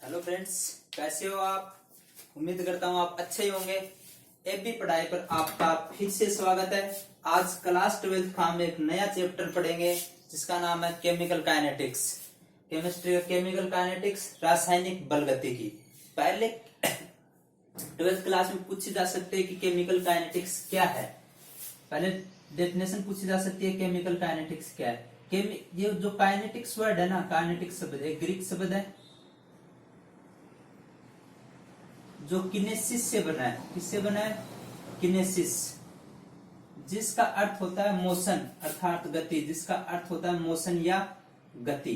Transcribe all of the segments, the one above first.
Hello friends, कैसे हो आप। उम्मीद करता हूँ आप अच्छे ही होंगे। एबी पढ़ाई पर आपका फिर से स्वागत है। आज क्लास 12th का हम एक नया चैप्टर पढ़ेंगे जिसका नाम है केमिकल काइनेटिक्स। केमिस्ट्री का केमिकल काइनेटिक्स, रासायनिक बलगतिकी। पहले 12th क्लास में पूछी जा सकती है कि केमिकल काइनेटिक्स क्या है। पहले डेफिनेशन पूछी जा सकती है केमिकल काइनेटिक्स क्या है। ये जो काइनेटिक्स वर्ड है ना, काइनेटिक्स शब्द एक ग्रीक शब्द है जो किनेसिस से बना है। किससे बना है? किनेसिस, जिसका अर्थ होता है मोशन अर्थात गति, जिसका अर्थ होता है मोशन या गति।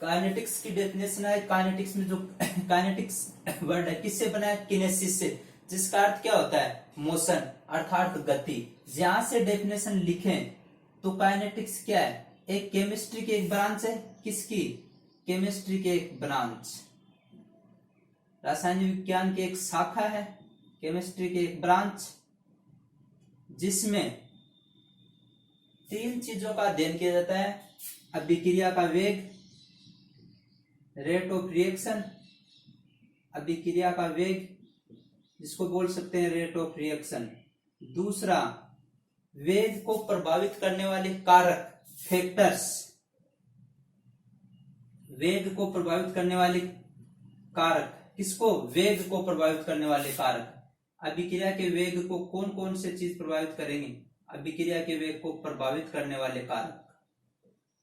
काइनेटिक्स की डेफिनेशन है, काइनेटिक्स में जो काइनेटिक्स वर्ड है किससे बना है? किनेसिस से, जिसका अर्थ क्या होता है? मोशन अर्थात गति। यहां से डेफिनेशन लिखें तो काइनेटिक्स क्या है? एक केमिस्ट्री की एक ब्रांच है। किसकी? केमिस्ट्री की एक ब्रांच, रासायनिक विज्ञान की एक शाखा है, केमिस्ट्री की एक ब्रांच, जिसमें तीन चीजों का अध्ययन किया जाता है। अभिक्रिया का वेग, रेट ऑफ रिएक्शन, अभिक्रिया का वेग जिसको बोल सकते हैं रेट ऑफ रिएक्शन। दूसरा, वेग को प्रभावित करने वाले कारक, फैक्टर्स, वेग को प्रभावित करने वाले कारक। किसको? वेग को प्रभावित करने वाले कारक। अभिक्रिया के वेग को कौन कौन से चीज प्रभावित करेंगे? अभिक्रिया के वेग को प्रभावित करने वाले कारक।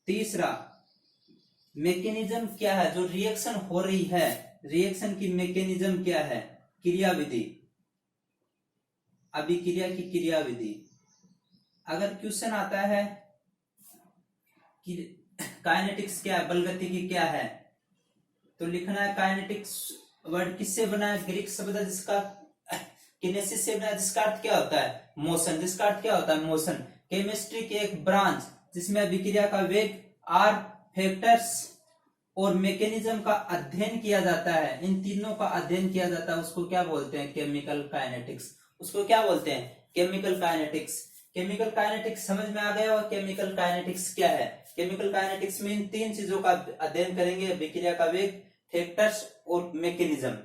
तीसरा, मैकेनिज्म क्या है जो रिएक्शन हो रही है, रिएक्शन की मैकेनिज्म क्या है? क्रियाविधि, अभिक्रिया की क्रियाविधि। अगर क्वेश्चन आता है कि काइनेटिक्स क्या है, बलगतिकी क्या है, तो लिखना है काइनेटिक्स वर्ड किससे बना है? ग्रीक शब्द है जिसका किनेसिस से बना है, जिसका अर्थ क्या होता है? मोशन, जिसका अर्थ क्या होता है? मोशन। केमिस्ट्री की एक ब्रांच जिसमें अभिक्रिया का वेग, आर, फैक्टर्स और मैकेनिज्म का अध्ययन किया जाता है। इन तीनों का अध्ययन किया जाता है, उसको क्या बोलते हैं? Chemical kinetics. उसको क्या बोलते हैं? Chemical kinetics. केमिकल काइनेटिक्स समझ में आ गया? और केमिकल काइनेटिक्स क्या है? केमिकल काइनेटिक्स में इन तीन चीजों का अध्ययन करेंगे, अभिक्रिया का वेग, फैक्टर्स और मैकेनिज्म।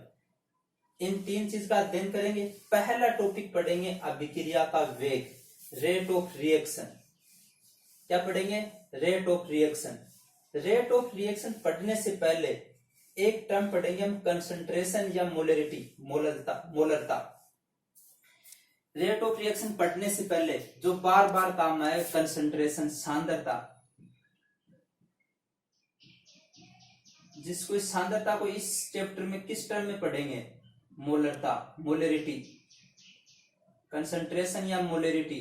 इन तीन चीज का अध्ययन करेंगे। पहला टॉपिक पढ़ेंगे अभिक्रिया का वेग, रेट ऑफ रिएक्शन। क्या पढ़ेंगे? Rate of reaction. Rate of reaction पढ़ने से पहले एक टर्म पढ़ेंगे हम, कंसंट्रेशन या मोलरिटी, मोलरता। रेट ऑफ रिएक्शन पढ़ने से पहले जो बार बार काम आए, कंसंट्रेशन, सांद्रता। जिसको इस सांद्रता को इस चैप्टर में किस टर्म में पढ़ेंगे? मोलरता, मोलरिटी, कंसंट्रेशन या मोलरिटी,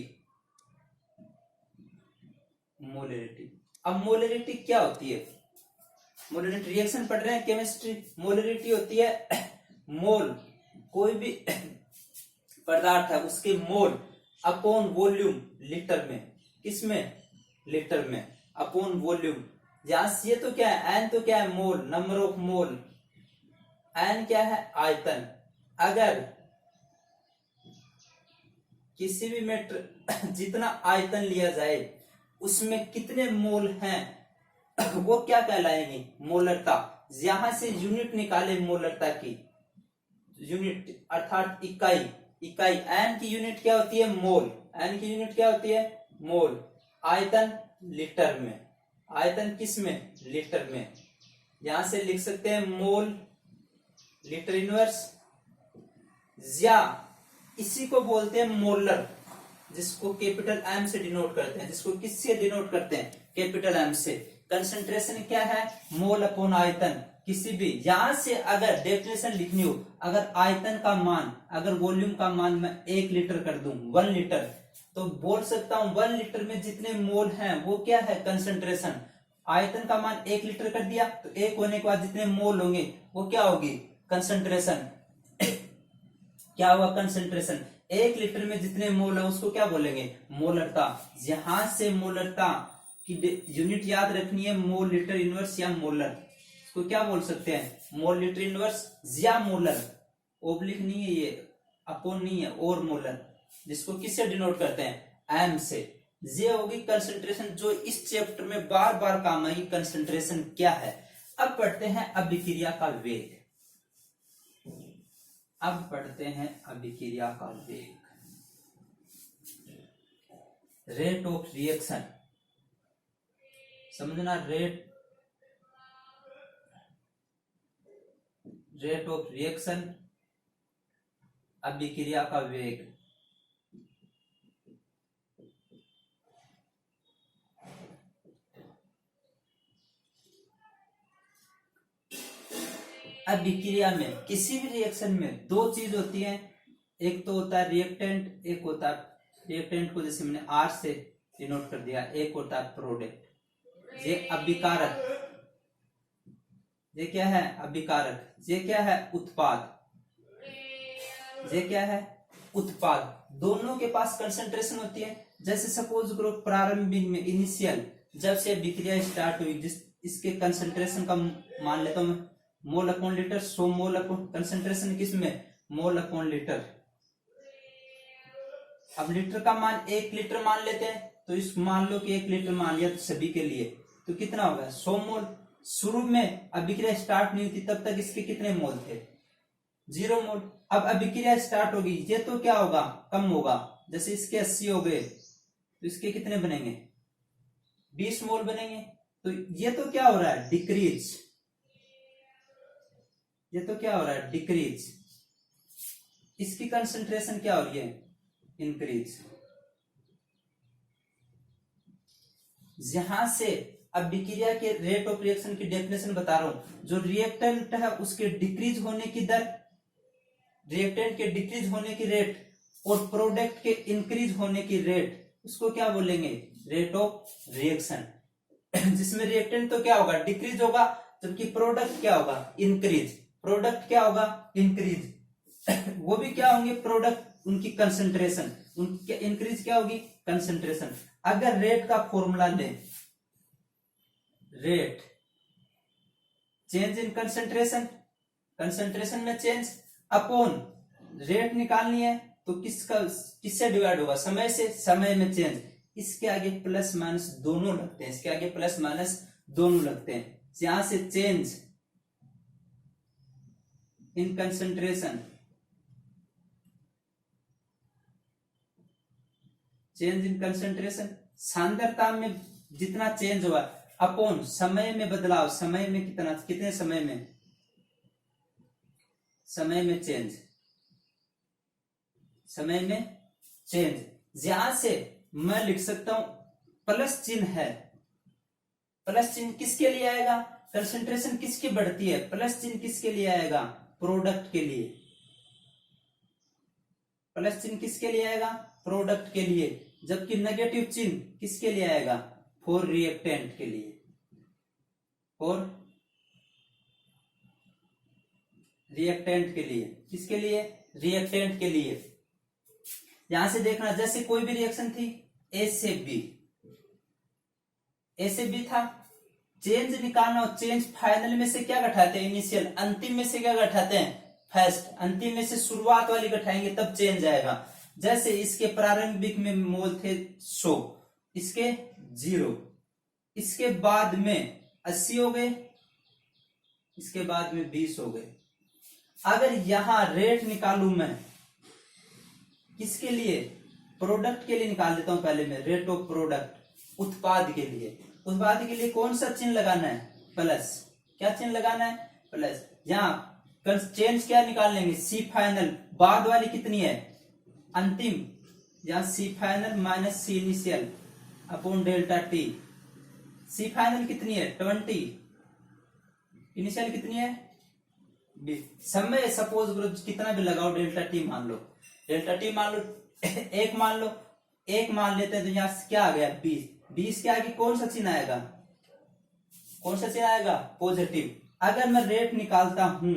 मोलरिटी। अब मोलरिटी क्या होती है? मोलरिटी, रिएक्शन पढ़ रहे हैं केमिस्ट्री। मोलरिटी होती है मोल, कोई भी पदार्थ है उसके मोल अपॉन वॉल्यूम लीटर में। किसमें? लीटर में, अपॉन वॉल्यूम। यहां से ये तो क्या है? एन तो क्या है? मोल, नंबर ऑफ मोल। एन क्या है? आयतन। अगर किसी भी मेटर जितना आयतन लिया जाए उसमें कितने मोल हैं वो क्या कहलाएंगे? मोलरता। यहां से यूनिट निकाले मोलरता की, यूनिट अर्थात इकाई। इकाई, एन की यूनिट क्या होती है? मोल। एन की यूनिट क्या होती है? मोल। आयतन लीटर में, आयतन किस में? लीटर में। यहां से लिख सकते हैं मोल लीटर इनवर्स, या इसी को बोलते हैं मोलर, जिसको कैपिटल एम से डिनोट करते हैं। जिसको किससे डिनोट करते हैं? कैपिटल एम से। कंसंट्रेशन क्या है? मोल अपॉन आयतन। किसी भी, यहां से अगर डेफिनेशन लिखनी हो, अगर आयतन का मान, अगर वॉल्यूम का मान मैं 1 लीटर कर दूं, 1 लीटर, तो बोल सकता हूं 1 लीटर में जितने मोल हैं वो क्या है? कंसंट्रेशन। आयतन का मान 1 लीटर कर दिया तो 1 होने के बाद जितने मोल होंगे वो क्या होगी? कंसंट्रेशन। क्या हुआ? कंसंट्रेशन। 1 लीटर में जितने मोल है उसको क्या बोलेंगे? मोलरता। यहां से मोलरता की यूनिट याद रखनी है, मोल लीटर इनवर्स या मोलर। इसको क्या बोल सकते हैं? मोल लीटर इनवर्स या मोलर। ओब्लिक नहीं है ये, अपॉन नहीं है, और मोलर, जिसको किससे डिनोट करते हैं? एम से। ये होगी कंसंट्रेशन, जो इस चैप्टर में बार बार काम आएगी। कंसंट्रेशन क्या है? अब पढ़ते हैं अभिक्रिया का वेग। अब पढ़ते हैं अभिक्रिया का वेग। रेट ऑफ रिएक्शन, समझना, रेट ऑफ रिएक्शन, अभिक्रिया का वेग। अभिक्रिया में, किसी भी रिएक्शन में दो चीज होती है, एक तो होता है रिएक्टेंट, एक होता है, रिएक्टेंट को जैसे मैंने R से डिनोट कर दिया, एक होता है प्रोडक्ट। ये अभिकारक, ये क्या है अभिकारक, ये क्या है उत्पाद, ये क्या है उत्पाद। दोनों के पास कंसंट्रेशन होती है। जैसे सपोज करो प्रारंभिक में, इनिशियल, जब से अभिक्रिया स्टार्ट हुई, जिस इसके कंसंट्रेशन का मान लेता हूं मैं मोल upon litre, 100 mole upon, concentration किस में, मोल अपॉन लीटर। अब लीटर का मान 1 लीटर मान लेते हैं, तो इस मान लो कि 1 लीटर मान लिया तो सभी के लिए, तो कितना होगा 100 मोल। शुरू में अभिक्रिया स्टार्ट नहीं हुई तब तक इसके कितने मोल थे, 0 मोल। अब अभिक्रिया स्टार्ट होगी, ये तो क्या होगा कम होगा, जैसे इसके 80 हो गए तो इसके कितने बनेंगे 20 मोल बनेंगे। तो ये तो क्या हो रहा है डिक्रीज, ये तो क्या हो रहा है डिक्रीज। इसकी कंसंट्रेशन क्या हो रही है इंक्रीज। यहां से अभिक्रिया के रेट ऑफ रिएक्शन की डेफिनेशन बता रहा हूं। जो रिएक्टेंट है उसके डिक्रीज होने की दर, रिएक्टेंट के डिक्रीज होने की रेट, और प्रोडक्ट के इंक्रीज होने की रेट, उसको क्या बोलेंगे रेट ऑफ रिएक्शन। जिसमें रिएक्टेंट तो क्या होगा डिक्रीज होगा, जबकि प्रोडक्ट क्या होगा इंक्रीज। प्रोडक्ट क्या होगा इंक्रीज। वो भी क्या होंगे प्रोडक्ट, उनकी कंसंट्रेशन, उनके इंक्रीज क्या होगी कंसंट्रेशन। अगर रेट का फॉर्मूला लें, rate change in concentration, concentration में चेंज, अपॉन रेट निकालनी है तो किससे डिवाइड होगा समय से, समय में चेंज। इसके आगे प्लस माइनस दोनों लगते हैं, इसके आगे प्लस माइनस दोनों लगते हैं। यहां से change in concentration, change in concentration सांद्रता में जितना चेंज हुआ, अपॉन समय में बदलाव, समय में कितना, कितने समय में, समय में चेंज, समय में चेंज। यहां से मैं लिख सकता हूं प्लस चिन्ह है, प्लस चिन्ह किसके लिए आएगा, कंसंट्रेशन किसकी बढ़ती है, प्लस चिन्ह किसके लिए आएगा प्रोडक्ट के लिए, प्लस चिन्ह किसके लिए आएगा प्रोडक्ट के लिए। जबकि नेगेटिव चिन्ह किसके लिए आएगा फॉर रिएक्टेंट के लिए, फॉर रिएक्टेंट के लिए, किसके लिए रिएक्टेंट के लिए। यहां से देखना, जैसे कोई भी रिएक्शन थी ए से बी, ए से बी था, चेंज निकालना हो, चेंज फाइनल में से क्या घटाते हैं इनिशियल, अंतिम में से क्या घटाते हैं फर्स्ट, अंतिम में से शुरुआत वाली घटाएंगे तब चेंज आएगा। जैसे इसके प्रारंभिक में मोल थे 100, इसके 0, इसके बाद में 80 हो गए, इसके बाद में 20 हो गए। अगर यहां रेट निकालू मैं किसके लिए, प्रोडक्ट के लिए निकाल देता हूं पहले मैं, रेट ऑफ प्रोडक्ट उत्पाद के लिए। उत्पाद के लिए कौन सा चिन्ह लगाना है प्लस, क्या चिन्ह लगाना है प्लस। यहां चेंज क्या निकाल लेंगे सी फाइनल, बाद वाली कितनी है अंतिम, यहां सी फाइनल माइनस सी इनिशियल अपॉन डेल्टा टी। सी फाइनल कितनी है 20, इनिशियल कितनी है 20। समय सपोज करो कितना भी लगाओ, डेल्टा टी मान लो, डेल्टा टी मान लो 1 मान लो, 1 मान लेते हैं तो यहां क्या आ गया 20, 20 के आगे कौन सा चिन्ह आएगा, कौन सा चिन्ह आएगा पॉजिटिव। अगर मैं रेट निकालता हूं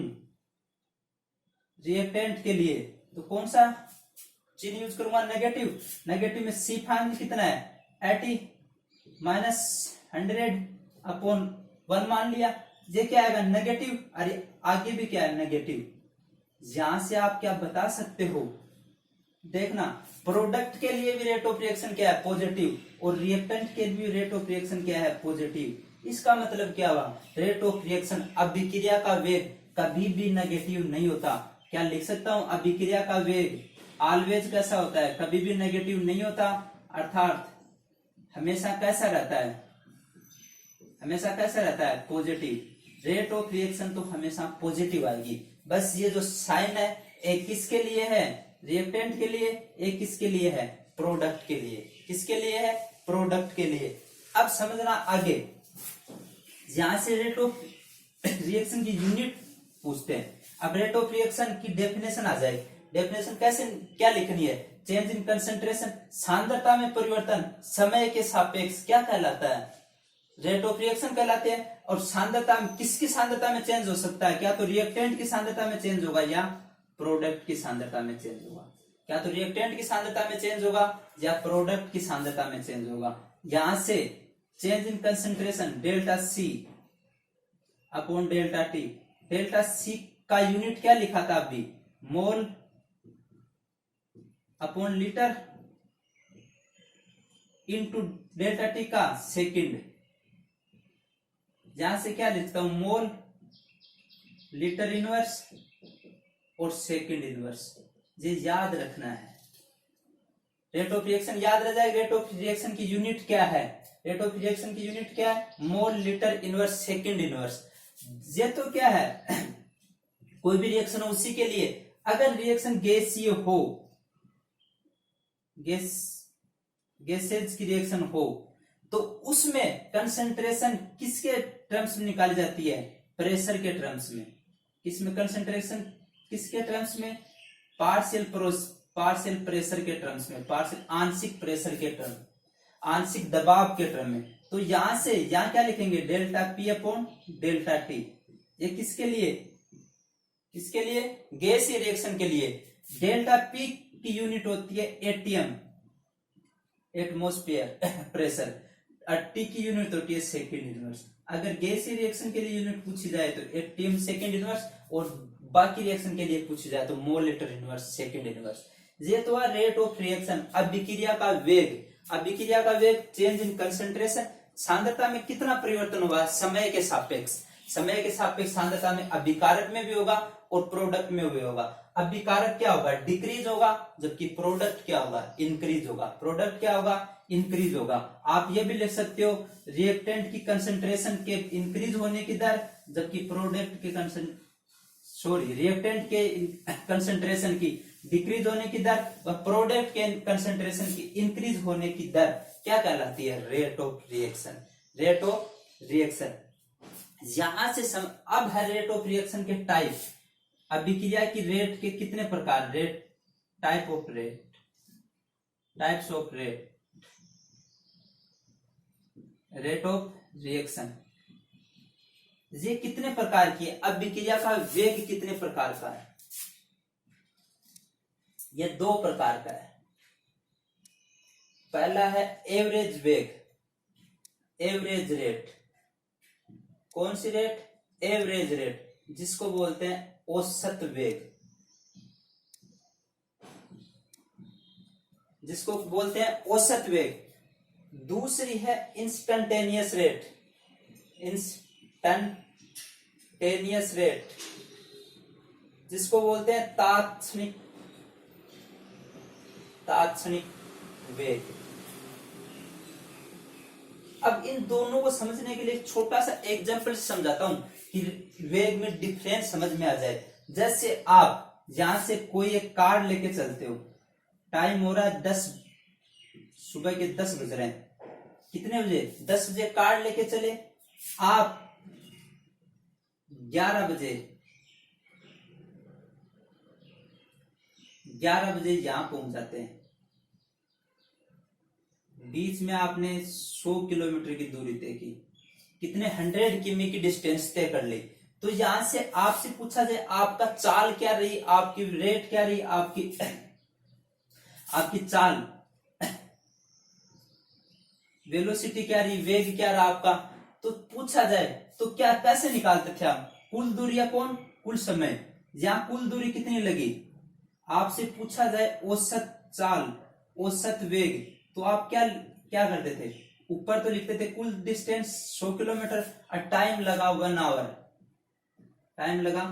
रिएक्टेंट के लिए तो कौन सा चिन्ह यूज करूंगा नेगेटिव। नेगेटिव में सी फाइनल कितना है 80 माइनस 100 अपॉन 1 मान लिया, ये क्या आएगा नेगेटिव, अरे आगे भी क्या है नेगेटिव। यहां से आप क्या बता सकते हो, देखना प्रोडक्ट के लिए भी रेट ऑफ रिएक्शन क्या है पॉजिटिव, और रिएक्टेंट के लिए भी रेट ऑफ रिएक्शन क्या है पॉजिटिव। इसका मतलब क्या हुआ, रेट ऑफ रिएक्शन, अभिक्रिया का वेग कभी भी नेगेटिव नहीं होता। क्या लिख सकता हूं, अभिक्रिया का वेग ऑलवेज कैसा होता है, कभी भी नेगेटिव नहीं होता, अर्थात हमेशा कैसा रहता है, हमेशा कैसा रहता है, पॉजिटिव। रेट ऑफ रिएक्शन तो हमेशा पॉजिटिव आएगी। बस ये जो साइन है एक किसके लिए है, रिएक्टेंट के लिए, एक किसके लिए है, प्रोडक्ट के लिए। किसके लिए है, प्रोडक्ट के लिए। अब समझना आगे, यहां से रेट ऑफ रिएक्शन की यूनिट पूछते हैं। अब रेट ऑफ रिएक्शन की डेफिनेशन आ जाए। डेफिनेशन कैसे, क्या लिखनी है, चेंज इन कंसंट्रेशन, सांद्रता में परिवर्तन समय के सापेक्ष क्या कहलाता है, रेट ऑफ रिएक्शन कहलाते हैं। और सांद्रता में किसकी सांद्रता में चेंज हो सकता है, क्या तो रिएक्टेंट की सांद्रता में चेंज होगा या प्रोडक्ट की सांद्रता में चेंज होगा, क्या तो रिएक्टेंट की सांद्रता में चेंज होगा या प्रोडक्ट की सांद्रता में चेंज होगा। यहां से change in concentration delta C upon delta T, delta C का यूनिट क्या लिखा था अभी, mole upon litre into delta T का सेकंड, यहां से क्या लिखता हूं, मोल लीटर इनवर्स और सेकंड इनवर्स, ये याद रखना है। रेट ऑफ रिएक्शन याद रह जाएगा। रेट ऑफ रिएक्शन की यूनिट क्या है, रेट ऑफ रिएक्शन की यूनिट क्या है, मोल लीटर इनवर्स सेकंड इनवर्स। ये तो क्या है कोई भी रिएक्शन हो उसी के लिए, अगर रिएक्शन गैसीय हो, गैसेज की रिएक्शन हो तो उसमें कंसंट्रेशन किसके टर्म्स में निकाली जाती है, प्रेशर के टर्म्स में। किसमें कंसंट्रेशन, किसके टर्म्स में, पार्शियल प्रेशर के टर्म्स में, पार्शियल आंशिक प्रेशर के टर्म, आंशिक दबाव के टर्म में। तो यहां से यहां क्या लिखेंगे, delta P upon delta T. ये किसके लिए, किसके लिए, गैसीय रिएक्शन के लिए। डेल्टा पी की यूनिट होती है एटीएम, एटमॉस्फेयर प्रेशर, और टी की यूनिट होती है सेकंड इनवर्स। अगर गैसीय रिएक्शन के लिए यूनिट पूछी जाए तो एटीएम सेकंड इनवर्स, और बाकी रिएक्शन के लिए पूछी जाए तो मोल लीटर इनवर्स सेकंड इनवर्स। ये तो है रेट ऑफ रिएक्शन, अभिक्रिया का वेग। अभिक्रिया का वेग चेंज इन कंसंट्रेशन, सांद्रता में कितना परिवर्तन होगा, समय के सापेक्ष, समय के सापेक्ष सांद्रता में अभिकारक में भी होगा और प्रोडक्ट में भी होगा। अभिकारक क्या होगा, डिक्रीज होगा, जबकि प्रोडक्ट क्या होगा, इंक्रीज होगा। प्रोडक्ट क्या होगा, इंक्रीज होगा। आप ये भी लिख सकते हो रिएक्टेंट की कंसंट्रेशन के इंक्रीज होने की दर, जबकि प्रोडक्ट के रिएक्टेंट के कंसंट्रेशन की डिक्रीज होने की दर और प्रोडक्ट के कंसंट्रेशन की इंक्रीज होने की दर क्या कहलाती है, rate of reaction. Rate of reaction यहां से अब है रेट ऑफ रिएक्शन के टाइप। अभिक्रिया की रेट के कितने प्रकार, rate, type of rate, types of rate, rate of reaction, ये कितने प्रकार की है। अभिक्रिया का वेग कितने प्रकार का है, ये दो प्रकार का है। पहला है एवरेज वेग, एवरेज रेट। कौन सी रेट, एवरेज रेट, जिसको बोलते हैं औसत वेग, जिसको बोलते हैं औसत वेग। दूसरी है इंस्टेंटेनियस रेट, इंस्टेंटेनियस रेट, जिसको बोलते हैं तात्क्षणिक, तात्क्षणिक वेग। अब इन दोनों को समझने के लिए छोटा सा एग्जांपल समझाता हूं कि वेग में डिफरेंस समझ में आ जाए। जैसे आप यहां से कोई एक कार लेके चलते हो, टाइम हो रहा है 10, सुबह के 10 बज रहे हैं। कितने बजे, 10 बजे कार लेके चले, आप 11 बजे यहां पहुंच जाते हैं। बीच में आपने 100 किलोमीटर की दूरी तय की, कितने 100 किमी की डिस्टेंस तय कर ली। तो यहां से आपसे पूछा जाए आपका चाल क्या रही, आपकी रेट क्या रही, आपकी चाल, वेलोसिटी क्या रही, वेग क्या रहा आपका, तो पूछा जाए तो क्या कैसे निकालते थे आप, कुल दूरी अपॉन कुल समय। यहां कुल दूरी कितनी लगी, आपसे पूछा जाए औसत चाल, औसत वेग, तो आप क्या करते थे, ऊपर तो लिखते थे कुल डिस्टेंस 100 किलोमीटर और टाइम लगा 1 आवर, टाइम लगा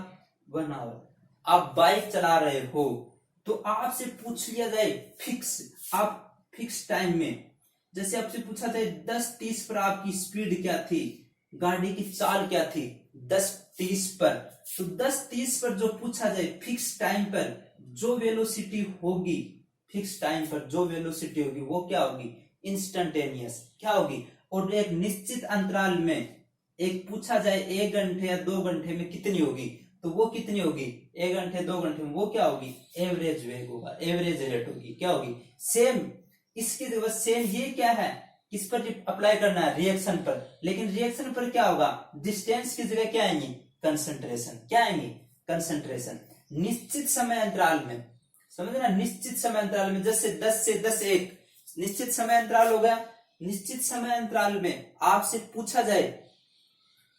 1 आवर। आप बाइक चला रहे हो तो आपसे पूछ लिया जाए फिक्स, आप फिक्स टाइम में, जैसे आपसे पूछा जाए 10:30 पर आपकी स्पीड क्या थी, गाड़ी की चाल क्या थी 10:30 पर, तो 10:30 पर जो पूछा जाए फिक्स टाइम पर जो वेलोसिटी होगी, फिक्स टाइम पर जो वेलोसिटी होगी वो क्या होगी, इंस्टेंटेनियस क्या होगी। और एक निश्चित अंतराल में एक पूछा जाए 1 घंटे या 2 घंटे में कितनी होगी, तो वो कितनी होगी 1 घंटे 2 घंटे में वो क्या होगी, एवरेज वेग होगा, एवरेज रेट होगी, क्या होगी। सेम इसकी जगह सेम ये क्या है, किस पर अप्लाई करना है, रिएक्शन पर, लेकिन रिएक्शन पर क्या होगा, डिस्टेंस की जगह क्या आएंगी, कंसंट्रेशन, क्या आएंगी, कंसंट्रेशन। निश्चित समय अंतराल में, समझना, निश्चित समय अंतराल में, जैसे 10 से 10 1 निश्चित समय अंतराल हो गया। निश्चित समय अंतराल में आपसे पूछा जाए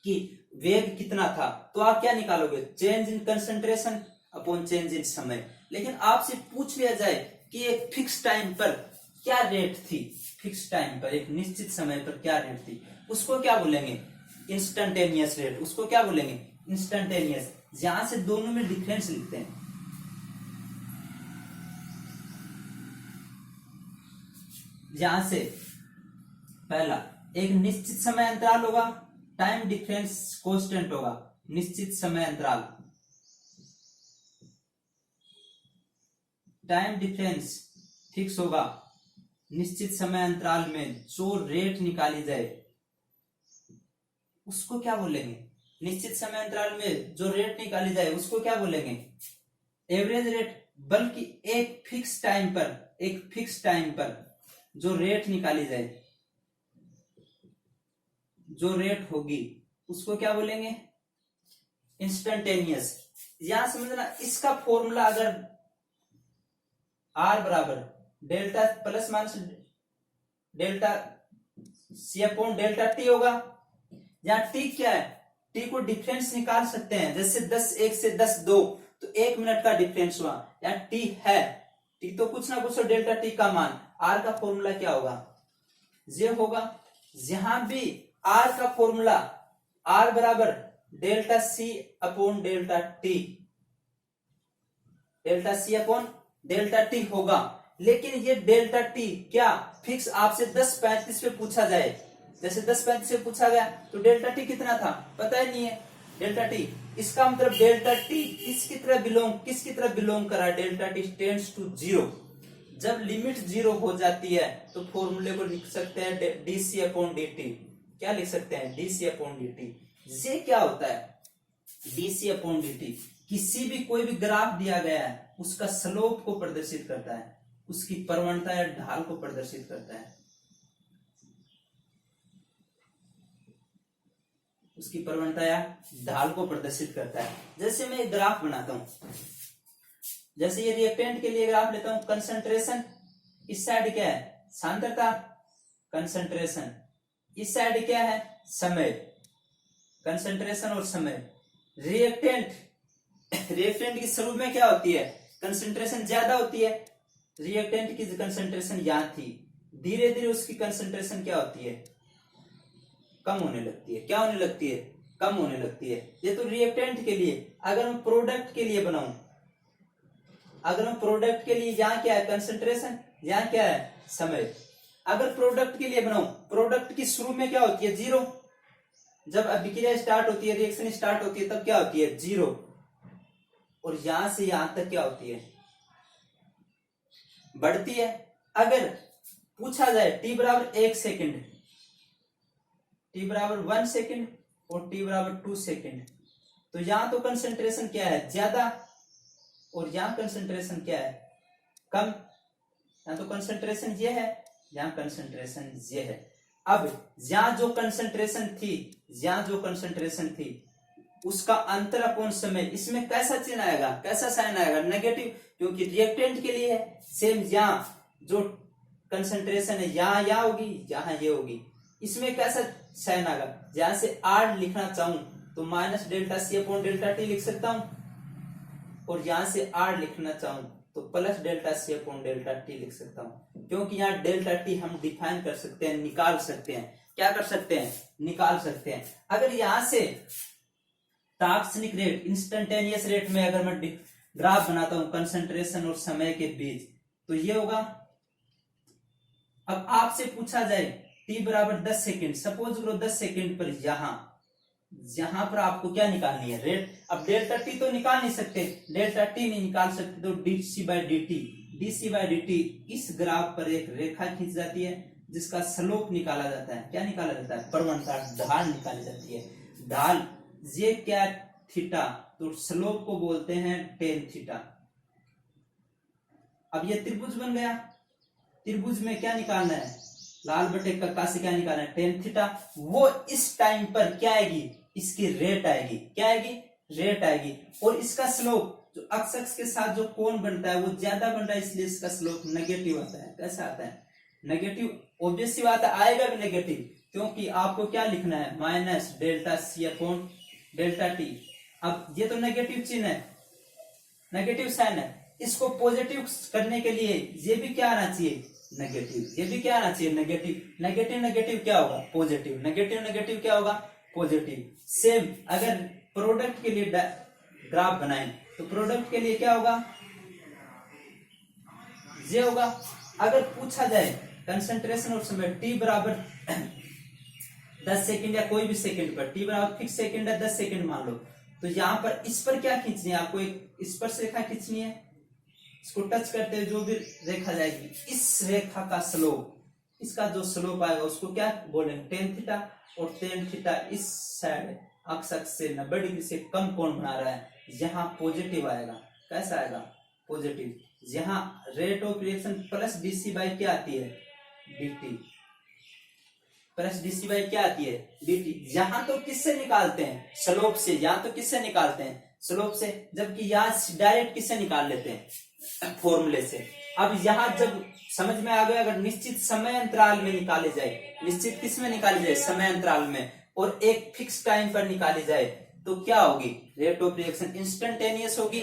कि वेग कितना था, तो आप क्या निकालोगे, change in concentration upon change in समय। लेकिन आपसे पूछ लिया जाए कि एक फिक्स टाइम पर क्या रेट थी, फिक्स टाइम पर एक निश्चित समय पर क्या रेट थी, उसको क्या बोलेंगे, इंस्टेंटेनियस रेट, उसको क्या बोलेंगे, इंस्टेंटेनियस। यहां से दोनों में डिफरेंस लिखते हैं, यहां से पहला एक निश्चित समय अंतराल होगा, टाइम डिफरेंस कांस्टेंट होगा, निश्चित समय अंतराल, टाइम डिफरेंस फिक्स होगा। निश्चित समय अंतराल में जो रेट निकाली जाए उसको क्या बोलेंगे, निश्चित समय अंतराल में जो रेट निकाली जाए उसको क्या बोलेंगे, एवरेज रेट। बल्कि एक फिक्स टाइम पर, एक फिक्स टाइम पर जो रेट निकाली जाए, जो रेट होगी उसको क्या बोलेंगे, इंस्टेंटेनियस। यहां समझना, इसका फॉर्मूला अगर आर बराबर delta plus minus delta C upon delta T होगा। यहाँ टी क्या है, टी को डिफरेंस निकाल सकते हैं, जैसे 10 1 से 10 2 तो 1 मिनट का डिफरेंस हुआ, यहाँ टी है, टी तो कुछ ना कुछ डेल्टा टी का मान, आर का फॉर्मूला क्या होगा, ये होगा। यहां भी आर का फॉर्मूला आर बराबर delta C upon delta T, delta C upon delta T होगा। लेकिन ये डेल्टा टी क्या फिक्स, आपसे 10:35 पे पूछा जाए, जैसे 10:35 पे पूछा गया तो डेल्टा टी कितना था पता ही नहीं है, डेल्टा टी, इसका मतलब डेल्टा टी किसकी तरह बिलोंग करा, डेल्टा टी टेंड्स टू 0। जब लिमिट 0 हो जाती है तो फॉर्मूले को लिख सकते हैं डीसी अपॉन dt, क्या लिख सकते हैं, डीसी अपॉन dt। ये क्या होता है, डीसी अपॉन dt, किसी भी कोई भी ग्राफ दिया गया है उसका स्लोप को प्रदर्शित करता है, उसकी प्रवणता या ढाल को प्रदर्शित करता है, उसकी प्रवणता या ढाल को प्रदर्शित करता है। जैसे मैं एक ग्राफ बनाता हूं, जैसे ये रिएक्टेंट के लिए ग्राफ लेता हूं, कंसंट्रेशन इस साइड क्या है, सांद्रता, कंसंट्रेशन इस साइड क्या है, समय, कंसंट्रेशन और समय। रिएक्टेंट की शुरू में क्या होती है, कंसंट्रेशन ज्यादा होती है, रिएक्टेंट की कंसंट्रेशन यहां थी, धीरे धीरे उसकी कंसंट्रेशन क्या होती है, कम होने लगती है, क्या होने लगती है, कम होने लगती है। ये तो रिएक्टेंट के लिए। अगर मैं प्रोडक्ट के लिए बनाऊं, अगर मैं प्रोडक्ट के लिए, यहाँ क्या है कंसंट्रेशन, यहाँ क्या है समय। अगर प्रोडक्ट के लिए बनाऊं, प्रोडक्ट की शुरू में क्या होती है 0, जब अभिक्रिया स्टार्ट होती है, रिएक्शन स्टार्ट होती है, तब क्या होती है 0, और यहां से यहां तक क्या होती है, बढ़ती है। अगर पूछा जाए टी बराबर 1 सेकेंड, टी बराबर 1 सेकेंड और टी बराबर 2 सेकेंड, तो यहां तो कंसंट्रेशन क्या है ज्यादा, और यहां कंसंट्रेशन क्या है कम। यहां तो कंसंट्रेशन ये है, यहां कंसंट्रेशन ये है। अब यहां जो कंसंट्रेशन थी, यहां जो कंसंट्रेशन थी उसका अंतर अपॉन समय, इसमें कैसा चिन्ह आएगा, कैसा साइन आएगा, नेगेटिव, क्योंकि रिएक्टेंट के लिए है। सेम यहां जो कंसंट्रेशन है यहां होगी, यहां ये होगी, इसमें कैसा साइन आएगा, जहां से आर लिखना चाहूं तो minus delta C upon delta T लिख सकता हूं, और यहां से आर लिखना चाहूं तो plus delta C upon delta T लिख सकता हूं। क्योंकि यहाँ डेल्टा टी हम डिफाइन कर सकते हैं, निकाल सकते हैं। क्या कर सकते हैं? निकाल सकते हैं। अगर यहां से तात्क्षणिक रेट, इंस्टेंटेनियस रेट में अगर मैं ग्राफ बनाता हूं कंसंट्रेशन और समय के बीच, तो ये होगा। अब आपसे पूछा जाए t बराबर 10 सेकेंड, सपोज करो 10 सेकेंड पर यहां पर आपको क्या निकालनी है? रेट। अब डेल्टा टी तो निकाल नहीं सकते, डेल्टा टी नहीं निकाल सकते, तो डीसी बाई डी टी इस ग्राफ पर एक रेखा खींच जाती है जिसका स्लोप निकाला जाता है। क्या निकाला जाता है? प्रवणता, ढाल निकाली जाती है। ढाल ये क्या? थीटा, तो स्लोप को बोलते हैं टेन थीटा। अब ये त्रिभुज बन गया। त्रिभुज में क्या निकालना है? लाल बटे कक्का से क्या निकालना है? Tan theta. वो इस टाइम पर क्या आएगी? इसकी रेट आएगी। क्या आएगी? रेट आएगी। और इसका स्लोप जो अक्ष के साथ जो कोण बनता है वो ज्यादा बन रहा है, इसलिए इसका स्लोप नेगेटिव आता है। कैसा आता है? नेगेटिव। ऑब्वियस सी बात है, आएगा भी नेगेटिव, क्योंकि आपको क्या लिखना है? Minus delta C upon delta T. अब ये तो नेगेटिव चिन्ह है, नेगेटिव साइन है। इसको पॉजिटिव करने के लिए ये भी क्या आना चाहिए? नेगेटिव। ये भी क्या आना चाहिए? नेगेटिव। नेगेटिव नेगेटिव क्या होगा? पॉजिटिव। नेगेटिव नेगेटिव क्या होगा? पॉजिटिव। सेम अगर प्रोडक्ट के लिए ग्राफ बनाएं तो प्रोडक्ट के लिए क्या होगा? ये होगा। अगर पूछा जाए कंसंट्रेशन और समय टी बराबर 10 सेकंड या कोई भी सेकंड पर, टी बराबर फिक्स सेकंड है 10 सेकंड मान लो, तो यहां पर इस पर क्या खींचनी है? आपको एक स्पर्श रेखा खींचनी है। इसको टच करते हुए जो भी रेखा जाएगी, इस रेखा का स्लोप, इसका जो स्लोप आएगा उसको क्या बोलेंगे? Tan theta. और टेन थीटा इस साइड अक्ष से 90 डिग्री से कम कोण बना रहा है, यहाँ पॉजिटिव आएगा। कैसा आएगा? पॉजिटिव। यहाँ rate of reaction plus DC by क्या आती है? डीटी। प्लस डीसी बाई क्या आती है? डीटी। यहां तो किससे निकालते हैं? स्लोप से। यहां तो किससे निकालते हैं? स्लोप से। जबकि यहाँ डायरेक्ट किससे निकाल लेते हैं? फॉर्मूले से। अब यहां जब समझ में आ गया, अगर निश्चित समय अंतराल में निकाले जाए, निश्चित किस में निकाली जाए? समय अंतराल में, और एक फिक्स टाइम पर निकाली जाए, तो क्या होगी? रेट ऑफ रिएक्शन इंस्टेंटेनियस होगी।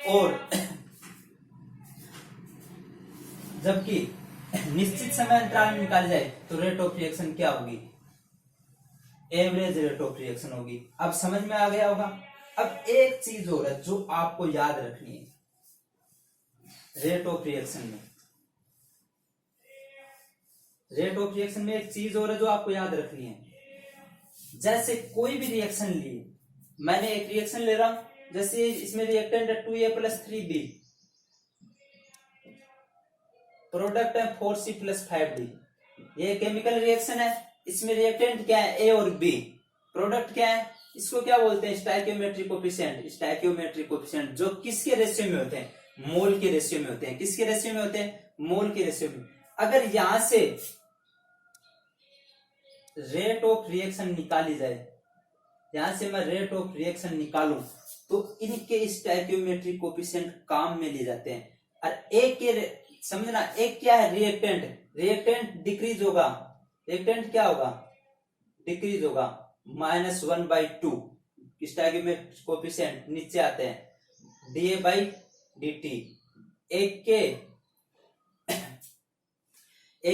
और जबकि निश्चित समय अंतराल में निकाली जाए तो रेट ऑफ रिएक्शन क्या होगी? एवरेज रेट ऑफ रिएक्शन होगी। अब समझ में आ गया होगा। अब एक चीज और है जो आपको याद रखनी है रेट ऑफ रिएक्शन में। रेट ऑफ रिएक्शन में एक चीज और है जो आपको याद रखनी है। जैसे कोई भी रिएक्शन लिए, मैंने एक रिएक्शन ले रहा हूं, जैसे इसमें रिएक्टेंट है 2a प्लस 3b, प्रोडक्ट है 4c प्लस 5d। ये केमिकल रिएक्शन है, इसमें रिएक्टेंट क्या है? a और b। प्रोडक्ट क्या है? इसको क्या बोलते हैं? Stoichiometric coefficient. स्टोइकियोमेट्रिक कोएफिशिएंट जो किसके रेशियो में होते हैं? मोल के रेशियो में होते हैं। किसके रेशियो में होते हैं? मोल के रेशियो में। अगर यहां से रेट ऑफ रिएक्शन निकाली जाए, यहां से मैं रेट ऑफ रिएक्शन निकालूं, तो इनके स्टोइकियोमेट्रिक कोएफिशिएंट काम में लिए जाते हैं। और एक के समझना, एक क्या है? रिएक्टेंट। रिएक्टेंट डिक्रीज होगा। रिएक्टेंट क्या होगा? डिक्रीज होगा। -1/2 स्टोइकियोमेट्रिक कोएफिशिएंट नीचे आते हैं, डीए बाई dt। एक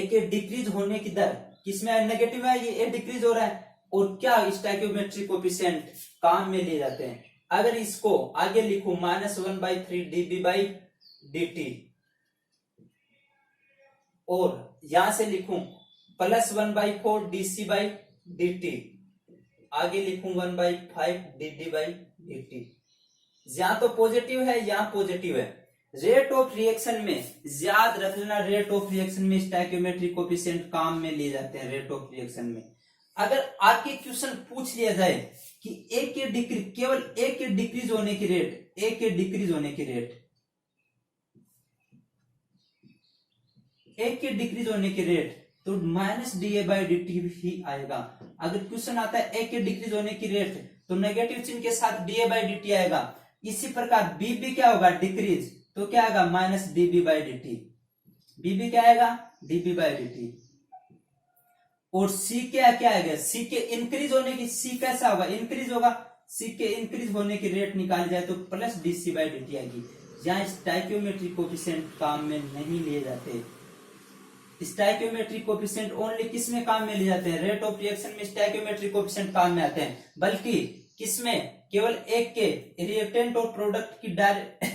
के डिक्रीज होने की दर किसमें है? नेगेटिव है। ये डिक्रीज हो रहा है। और क्या? स्टोइकियोमेट्रिक कोएफिशिएंट काम में लिए जाते हैं। अगर इसको आगे लिखूं -1/3 dB बाई dt, और यहां से लिखूं +1/4 dC बाई dt, आगे लिखूं 1/5 dd बाई dt। यहां तो पॉजिटिव है, यहां पॉजिटिव है। रेट ऑफ रिएक्शन में याद रख लेना, रेट ऑफ रिएक्शन में स्टोइकियोमेट्रिक कोएफिशिएंट काम में लिए जाते हैं। रेट ऑफ रिएक्शन में अगर आके क्वेश्चन पूछ लिया जाए कि एक के डिक्रीज, केवल एक के डिक्रीज होने की रेट, एक के डिक्रीज होने की रेट, एक के डिक्रीज होने की रेट, तो -dA/dt ही आएगा। अगर क्वेश्चन आता है एक के डिक्रीज होने की रेट, तो नेगेटिव चिन्ह के साथ dA/dt आएगा। इसी प्रकार b भी क्या होगा? डिक्रीज, तो क्या आएगा? -dB/dt। b भी क्या आएगा? dB/dt। और c क्या आएगा? c के इंक्रीज होने की, c कैसा होगा? इंक्रीज होगा। c के इंक्रीज होने की रेट निकाली जाए तो +dC/dt आएगी। यहाँ स्टोइकियोमेट्रिक कोएफिशिएंट काम में नहीं लिए जाते। स्टोइकियोमेट्रिक कोएफिशिएंट ओनली किस में काम में ले जाते हैं, रेट ऑफ रिएक्शन में स्टोइकियोमेट्रिक कोएफिशिएंट काम में आते हैं, बल्कि किसमें केवल एक के रिएक्टेंट और प्रोडक्ट की